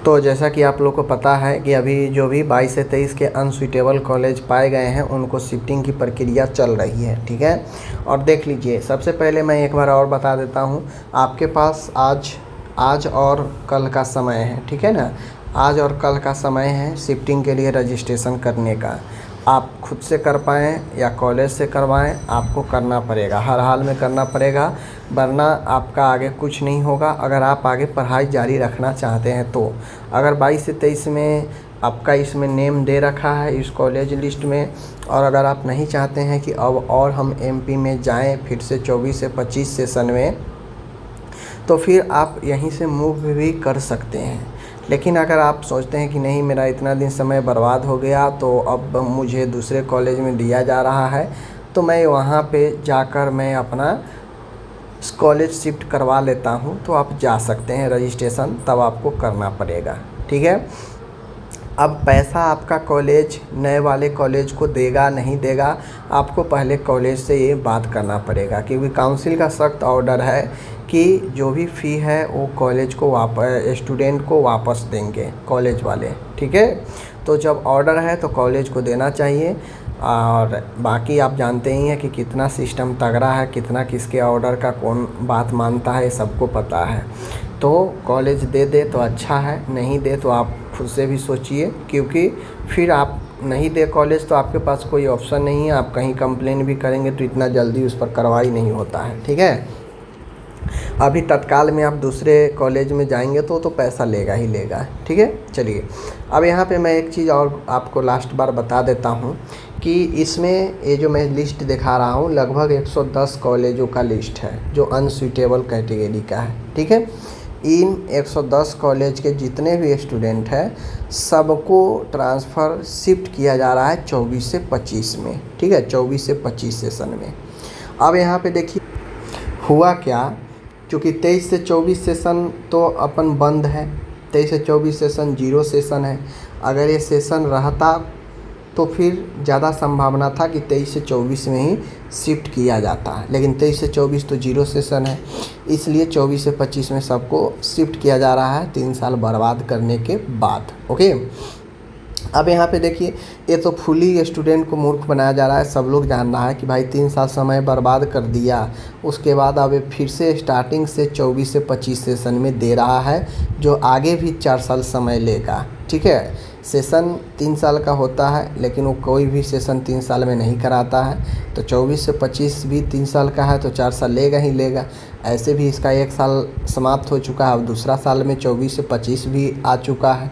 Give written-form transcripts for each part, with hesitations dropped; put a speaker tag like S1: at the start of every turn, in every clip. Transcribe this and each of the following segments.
S1: तो जैसा कि आप लोग को पता है कि अभी जो भी 22 से 23 के अनसुइटेबल कॉलेज पाए गए हैं उनको शिफ्टिंग की प्रक्रिया चल रही है, ठीक है। और देख लीजिए, सबसे पहले मैं एक बार और बता देता हूँ, आपके पास आज और कल का समय है, ठीक है ना। आज और कल का समय है शिफ्टिंग के लिए रजिस्ट्रेशन करने का। आप खुद से कर पाएँ या कॉलेज से करवाएं, आपको करना पड़ेगा, हर हाल में करना पड़ेगा, वरना आपका आगे कुछ नहीं होगा। अगर आप आगे पढ़ाई जारी रखना चाहते हैं तो अगर 22 से 23 में आपका इसमें नेम दे रखा है इस कॉलेज लिस्ट में, और अगर आप नहीं चाहते हैं कि अब और हम एमपी में जाएं फिर से 24 से 25 सेशन में, तो फिर आप यहीं से मूव भी कर सकते हैं। लेकिन अगर आप सोचते हैं कि नहीं, मेरा इतना दिन समय बर्बाद हो गया तो अब मुझे दूसरे कॉलेज में दिया जा रहा है, तो मैं वहाँ पे जाकर मैं अपना कॉलेज शिफ्ट करवा लेता हूँ, तो आप जा सकते हैं। रजिस्ट्रेशन तब आपको करना पड़ेगा, ठीक है। अब पैसा आपका कॉलेज नए वाले कॉलेज को देगा नहीं देगा, आपको पहले कॉलेज से ये बात करना पड़ेगा, क्योंकि काउंसिल का सख्त ऑर्डर है कि जो भी फ़ी है वो कॉलेज को स्टूडेंट को वापस देंगे कॉलेज वाले, ठीक है। तो जब ऑर्डर है तो कॉलेज को देना चाहिए। और बाकी आप जानते ही हैं कि कितना सिस्टम तगड़ा है, कितना किसके ऑर्डर का कौन बात मानता है, सबको पता है। तो कॉलेज दे दे तो अच्छा है, नहीं दे तो आप खुद से भी सोचिए, क्योंकि फिर आप नहीं दे कॉलेज तो आपके पास कोई ऑप्शन नहीं है। आप कहीं कंप्लेन भी करेंगे तो इतना जल्दी उस पर कार्रवाई नहीं होता है, ठीक है। अभी तत्काल में आप दूसरे कॉलेज में जाएंगे तो पैसा लेगा ही लेगा, ठीक है। चलिए, अब यहाँ पे मैं एक चीज़ और आपको लास्ट बार बता देता हूँ कि इसमें ये जो मैं लिस्ट दिखा रहा हूँ लगभग 110 कॉलेजों का लिस्ट है जो अनसुइटेबल कैटेगरी का है, ठीक है। इन 110 कॉलेज के जितने भी स्टूडेंट हैं सबको ट्रांसफ़र शिफ्ट किया जा रहा है 24 से 25 में, ठीक है, 24 से 25 सेशन में। अब यहाँ पे देखिए हुआ क्या, क्योंकि 23 से 24 सेशन तो अपन बंद है, 23 से 24 सेशन 0 सेशन है। अगर ये सेशन रहता तो फिर ज़्यादा संभावना था कि 23 से 24 में ही शिफ्ट किया जाता है, लेकिन 23 से 24 तो 0 सेशन है, इसलिए 24 से 25 में सबको शिफ्ट किया जा रहा है 3 साल बर्बाद करने के बाद, ओके। अब यहाँ पे देखिए, ये तो फुली स्टूडेंट को मूर्ख बनाया जा रहा है। सब लोग जान रहा है कि भाई 3 साल समय बर्बाद कर दिया, उसके बाद अब फिर से स्टार्टिंग से 24 से 25 सेशन में दे रहा है, जो आगे भी 4 साल समय लेगा, ठीक है। सेशन 3 साल का होता है, लेकिन वो कोई भी सेशन 3 साल में नहीं कराता है। तो 24 से 25 भी 3 साल का है तो 4 साल लेगा ही लेगा। ऐसे भी इसका 1 साल समाप्त हो चुका है, अब दूसरा साल में 24 से 25 भी आ चुका है,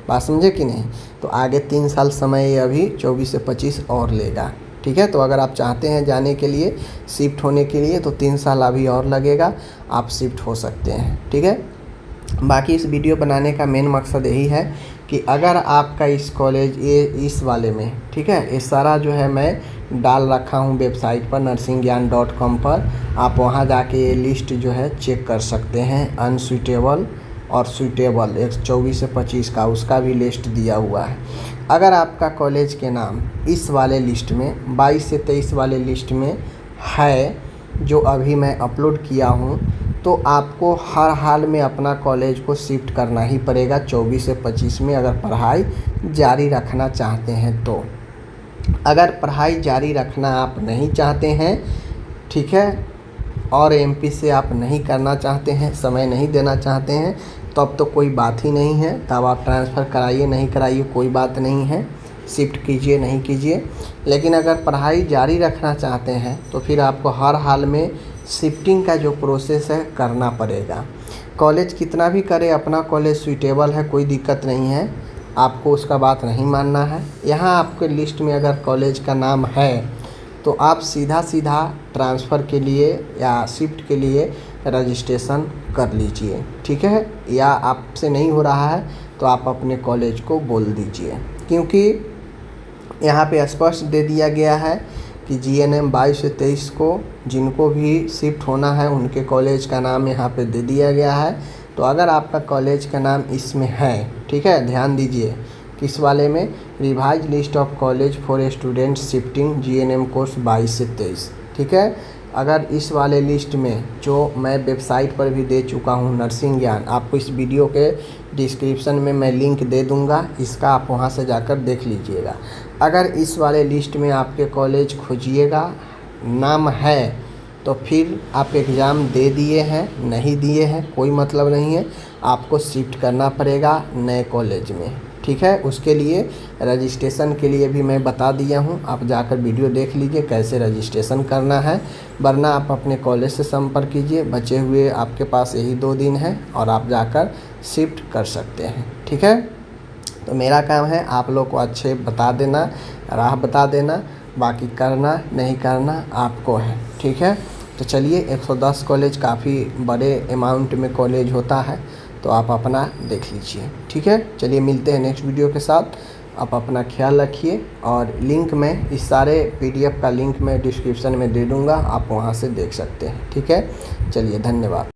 S1: बात समझे कि नहीं। तो आगे 3 साल समय अभी 24 से 25 और लेगा, ठीक है। तो अगर आप चाहते हैं जाने के लिए, शिफ्ट होने के लिए, तो 3 साल अभी और लगेगा, आप शिफ्ट हो सकते हैं, ठीक है। बाकी इस वीडियो बनाने का मेन मकसद यही है कि अगर आपका इस कॉलेज इस वाले में, ठीक है, ये सारा जो है मैं डाल रखा हूँ वेबसाइट पर nursingyan.com पर, आप वहाँ जाके ये लिस्ट जो है चेक कर सकते हैं। अनसुइटेबल और सुइटेबल 24 से 25 का उसका भी लिस्ट दिया हुआ है। अगर आपका कॉलेज के नाम इस वाले लिस्ट में 22 से 23 वाले लिस्ट में है जो अभी मैं अपलोड किया हूँ, तो आपको हर हाल में अपना कॉलेज को शिफ्ट करना ही पड़ेगा 24 से 25 में, अगर पढ़ाई जारी रखना चाहते हैं तो। अगर पढ़ाई जारी रखना आप नहीं चाहते हैं, ठीक है, और एमपी से आप नहीं करना चाहते हैं, समय नहीं देना चाहते हैं, तो अब तो कोई बात ही नहीं है। तब आप ट्रांसफ़र कराइए नहीं कराइए कोई बात नहीं है, शिफ्ट कीजिए नहीं कीजिए। लेकिन अगर पढ़ाई जारी रखना चाहते हैं तो फिर आपको हर हाल में शिफ्टिंग का जो प्रोसेस है करना पड़ेगा। कॉलेज कितना भी करे, अपना कॉलेज सुइटेबल है, कोई दिक्कत नहीं है, आपको उसका बात नहीं मानना है। यहाँ आपके लिस्ट में अगर कॉलेज का नाम है तो आप सीधा ट्रांसफ़र के लिए या शिफ्ट के लिए रजिस्ट्रेशन कर लीजिए, ठीक है। या आपसे नहीं हो रहा है तो आप अपने कॉलेज को बोल दीजिए, क्योंकि यहाँ पे स्पष्ट दे दिया गया है कि जीएनएम 22 से 23 को जिनको भी शिफ्ट होना है उनके कॉलेज का नाम यहाँ पे दे दिया गया है। तो अगर आपका कॉलेज का नाम इसमें है, ठीक है, ध्यान दीजिए किस वाले में, revise list of college for student shifting GNM course 22 से 23, ठीक है। अगर इस वाले लिस्ट में जो मैं वेबसाइट पर भी दे चुका हूँ नर्सिंग ज्ञान, आपको इस वीडियो के डिस्क्रिप्शन में मैं लिंक दे दूँगा, इसका आप वहाँ से जाकर देख लीजिएगा। अगर इस वाले लिस्ट में आपके कॉलेज खोजिएगा, नाम है, तो फिर आप एग्ज़ाम दे दिए हैं, नहीं दिए हैं कोई मतलब नहीं है, आपको शिफ्ट करना पड़ेगा नए कॉलेज में, ठीक है। उसके लिए रजिस्ट्रेशन के लिए भी मैं बता दिया हूँ, आप जाकर वीडियो देख लीजिए कैसे रजिस्ट्रेशन करना है, वरना आप अपने कॉलेज से संपर्क कीजिए। बचे हुए आपके पास यही 2 दिन हैं और आप जाकर शिफ्ट कर सकते हैं, ठीक है। तो मेरा काम है आप लोग को अच्छे बता देना, राह बता देना, बाकी करना नहीं करना आपको है, ठीक है। तो चलिए 110 कॉलेज काफ़ी बड़े अमाउंट में कॉलेज होता है, तो आप अपना देख लीजिए, ठीक है। चलिए मिलते हैं नेक्स्ट वीडियो के साथ, आप अपना ख्याल रखिए। और लिंक में इस सारे PDF का लिंक मैं डिस्क्रिप्शन में दे दूँगा, आप वहाँ से देख सकते हैं, ठीक है। चलिए धन्यवाद।